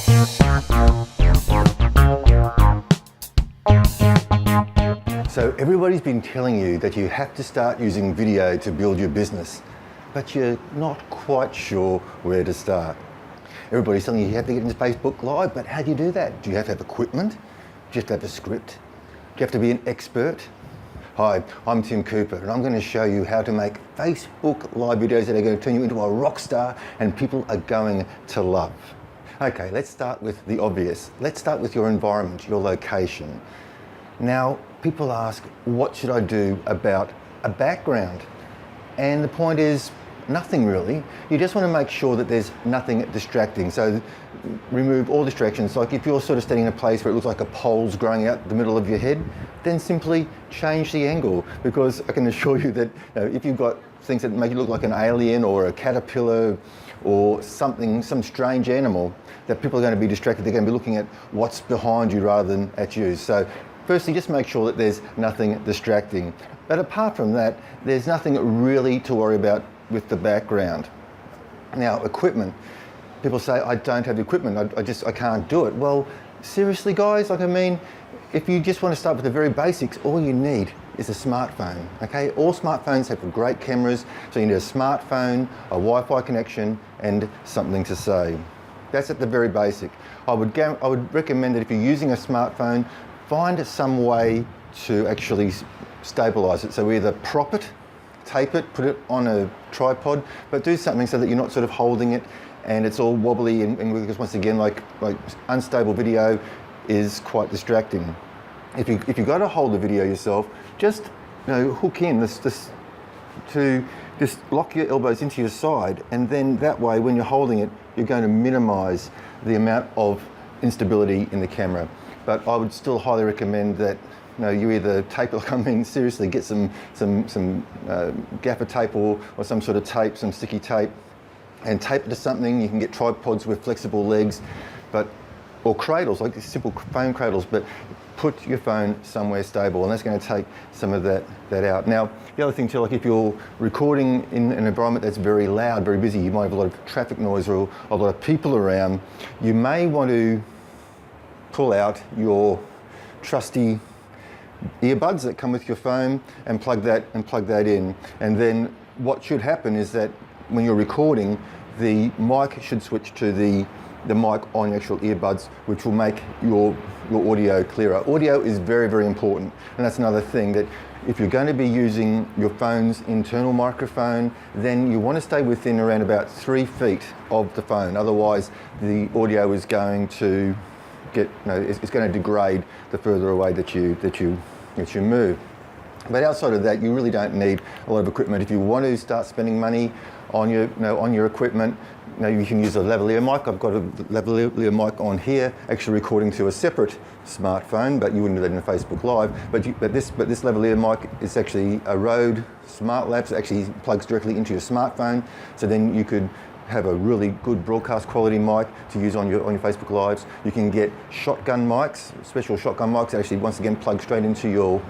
So everybody's been telling you that you have to start using video to build your business, but you're not quite sure where to start. Everybody's telling you have to get into Facebook Live, but how do you do that? Do you have to have equipment? Do you have to have a script? Do you have to be an expert? Hi, I'm Tim Cooper, and I'm going to show you how to make Facebook Live videos that are going to turn you into a rock star and people are going to love. Okay, let's start with the obvious. Let's start with your environment, your location. Now, people ask, what should I do about a background? And the point is, nothing really. You just want to make sure that there's nothing distracting. So remove all distractions. Like if you're sort of standing in a place where it looks like a pole's growing out the middle of your head, then simply change the angle. Because I can assure you that if you've got things that make you look like an alien or a caterpillar or something, some strange animal, that people are going to be distracted. They're going to be looking at what's behind you rather than at you. So firstly, just make sure that there's nothing distracting. But apart from that, there's nothing really to worry about with the background. Now, equipment. People say, I don't have equipment, I can't do it. Well, seriously guys, if you just want to start with the very basics, all you need is a smartphone, okay? All smartphones have great cameras, so you need a smartphone, a Wi-Fi connection, and something to say. That's at the very basic. I would recommend that if you're using a smartphone, find some way to actually stabilize it. So either prop it, tape it, put it on a tripod, but do something so that you're not sort of holding it and it's all wobbly and because once again, like unstable video is quite distracting. If you've got to hold the video yourself, just hook in just lock your elbows into your side, and then that way when you're holding it, you're going to minimize the amount of instability in the camera. But I would still highly recommend that you either tape it, seriously get some gaffer tape or some sort of tape, some sticky tape, and tape it to something. You can get tripods with flexible legs, or cradles, like simple phone cradles, but put your phone somewhere stable, and that's going to take some of that out. Now, the other thing too, like if you're recording in an environment that's very loud, very busy, you might have a lot of traffic noise or a lot of people around, you may want to pull out your trusty earbuds that come with your phone and plug that in. And then what should happen is that when you're recording, the mic should switch to the mic on your actual earbuds, which will make your audio clearer. Audio is very, very important, and that's another thing, that if you're going to be using your phone's internal microphone, then you want to stay within around about 3 feet of the phone. Otherwise, the audio is going to it's going to degrade the further away that you move. But outside of that, you really don't need a lot of equipment. If you want to start spending money on your equipment, you can use a lavalier mic. I've got a lavalier mic on here, actually recording to a separate smartphone, but you wouldn't do that in a Facebook Live. But this lavalier mic is actually a Rode SmartLabs. It actually plugs directly into your smartphone, so then you could have a really good broadcast quality mic to use on your Facebook Lives. You can get shotgun mics, special shotgun mics that actually once again plug straight into your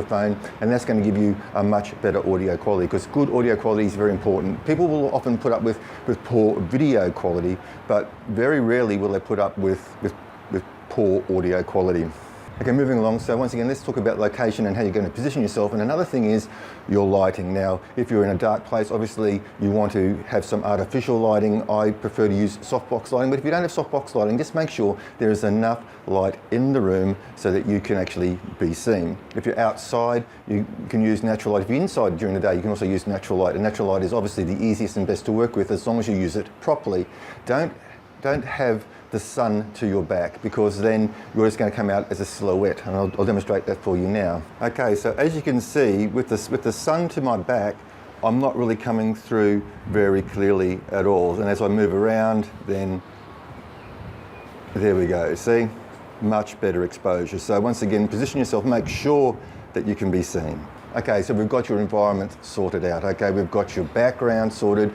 phone, and that's going to give you a much better audio quality, because good audio quality is very important. People will often put up with poor video quality, but very rarely will they put up with poor audio quality. Okay, moving along. So once again, let's talk about location and how you're going to position yourself. And another thing is your lighting. Now, if you're in a dark place, obviously you want to have some artificial lighting. I prefer to use softbox lighting, but if you don't have softbox lighting, just make sure there is enough light in the room so that you can actually be seen. If you're outside, you can use natural light. If you're inside during the day, you can also use natural light. And natural light is obviously the easiest and best to work with as long as you use it properly. Don't have the sun to your back, because then you're just going to come out as a silhouette, and I'll demonstrate that for you now. Okay, so as you can see, with the sun to my back, I'm not really coming through very clearly at all. And as I move around, then there we go. See, much better exposure. So once again, position yourself, make sure that you can be seen. Okay, so we've got your environment sorted out. Okay, we've got your background sorted.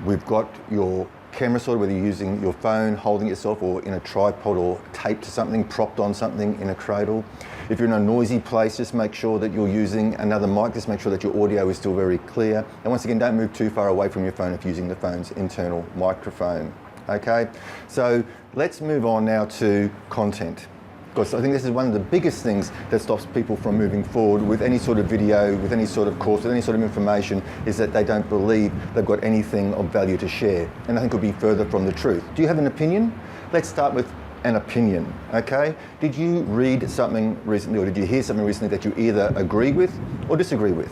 We've got your camera sorted, whether you're using your phone, holding it yourself, or in a tripod, or taped to something, propped on something in a cradle. If you're in a noisy place, just make sure that you're using another mic. Just make sure that your audio is still very clear. And once again, don't move too far away from your phone if you're using the phone's internal microphone. Okay, so let's move on now to content. Because I think this is one of the biggest things that stops people from moving forward with any sort of video, with any sort of course, with any sort of information, is that they don't believe they've got anything of value to share. And I think could be further from the truth. Do you have an opinion? Let's start with an opinion, okay? Did you read something recently, or did you hear something recently that you either agree with or disagree with?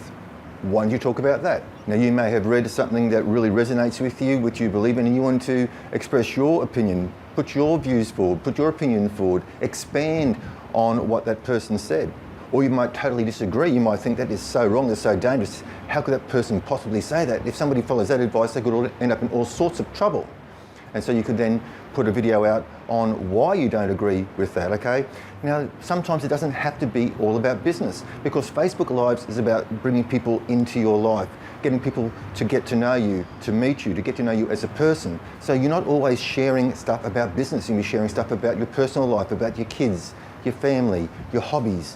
Why don't you talk about that? Now, you may have read something that really resonates with you, which you believe in, and you want to express your opinion, put your views forward, put your opinion forward, expand on what that person said. Or you might totally disagree. You might think that is so wrong, that's so dangerous. How could that person possibly say that? If somebody follows that advice, they could end up in all sorts of trouble. And so you could then put a video out on why you don't agree with that, okay? Now, sometimes it doesn't have to be all about business, because Facebook Lives is about bringing people into your life, getting people to get to know you, to meet you, to get to know you as a person. So you're not always sharing stuff about business, you'll be sharing stuff about your personal life, about your kids, your family, your hobbies,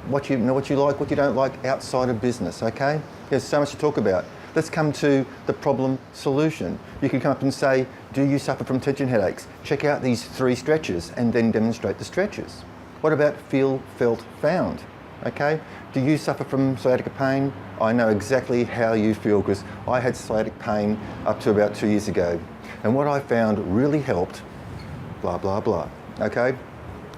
what you know, what you like, what you don't like outside of business, okay? There's so much to talk about. Let's come to the problem solution. You can come up and say, do you suffer from tension headaches? Check out these 3 stretches and then demonstrate the stretches. What about feel, felt, found? Okay, do you suffer from sciatica pain? I know exactly how you feel, because I had sciatic pain up to about 2 years ago. And what I found really helped, blah, blah, blah, okay?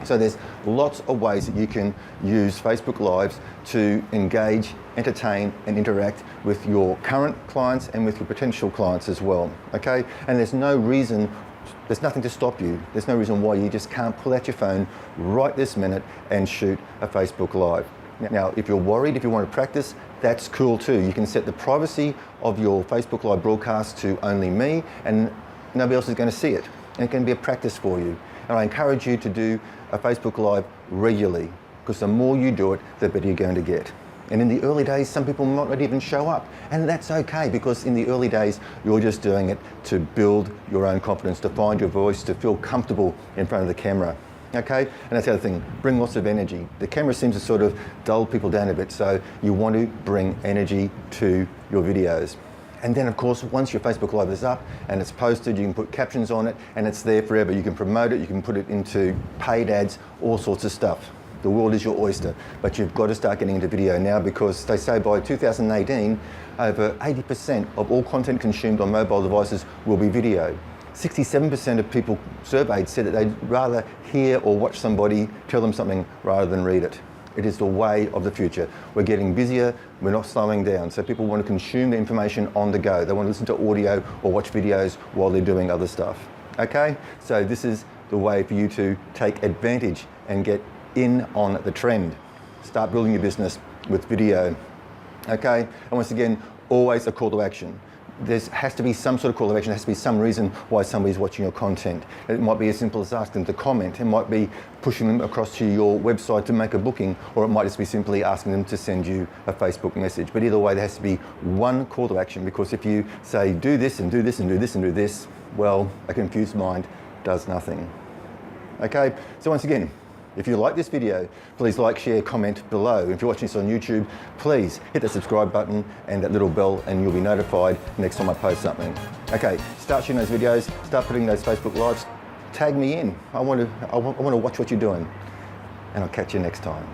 So there's lots of ways that you can use Facebook Lives to engage, entertain and interact with your current clients and with your potential clients as well, okay? And there's nothing to stop you. There's no reason why you just can't pull out your phone right this minute and shoot a Facebook Live. Now, if you're worried, if you want to practice, that's cool too. You can set the privacy of your Facebook Live broadcast to only me, and nobody else is going to see it. And it can be a practice for you. And I encourage you to do a Facebook Live regularly, because the more you do it, the better you're going to get. And in the early days, some people might not even show up. And that's okay, because in the early days, you're just doing it to build your own confidence, to find your voice, to feel comfortable in front of the camera. Okay? And that's the other thing, bring lots of energy. The camera seems to sort of dull people down a bit, so you want to bring energy to your videos. And then, of course, once your Facebook Live is up and it's posted, you can put captions on it and it's there forever. You can promote it, you can put it into paid ads, all sorts of stuff. The world is your oyster, but you've got to start getting into video now, because they say by 2018, over 80% of all content consumed on mobile devices will be video. 67% of people surveyed said that they'd rather hear or watch somebody tell them something rather than read it. It is the way of the future. We're getting busier, we're not slowing down. So people want to consume the information on the go. They want to listen to audio or watch videos while they're doing other stuff. Okay? So this is the way for you to take advantage and get in on the trend. Start building your business with video. Okay? And once again, always a call to action. There has to be some sort of call to action. There has to be some reason why somebody's watching your content. It might be as simple as asking them to comment. It might be pushing them across to your website to make a booking, or it might just be simply asking them to send you a Facebook message. But either way, there has to be one call to action, because if you say do this and do this and do this and do this, well, a confused mind does nothing. Okay, so once again, if you like this video, please like, share, comment below. If you're watching this on YouTube, please hit the subscribe button and that little bell, and you'll be notified next time I post something. Okay, start shooting those videos, start putting those Facebook Lives, tag me in. I want to watch what you're doing, and I'll catch you next time.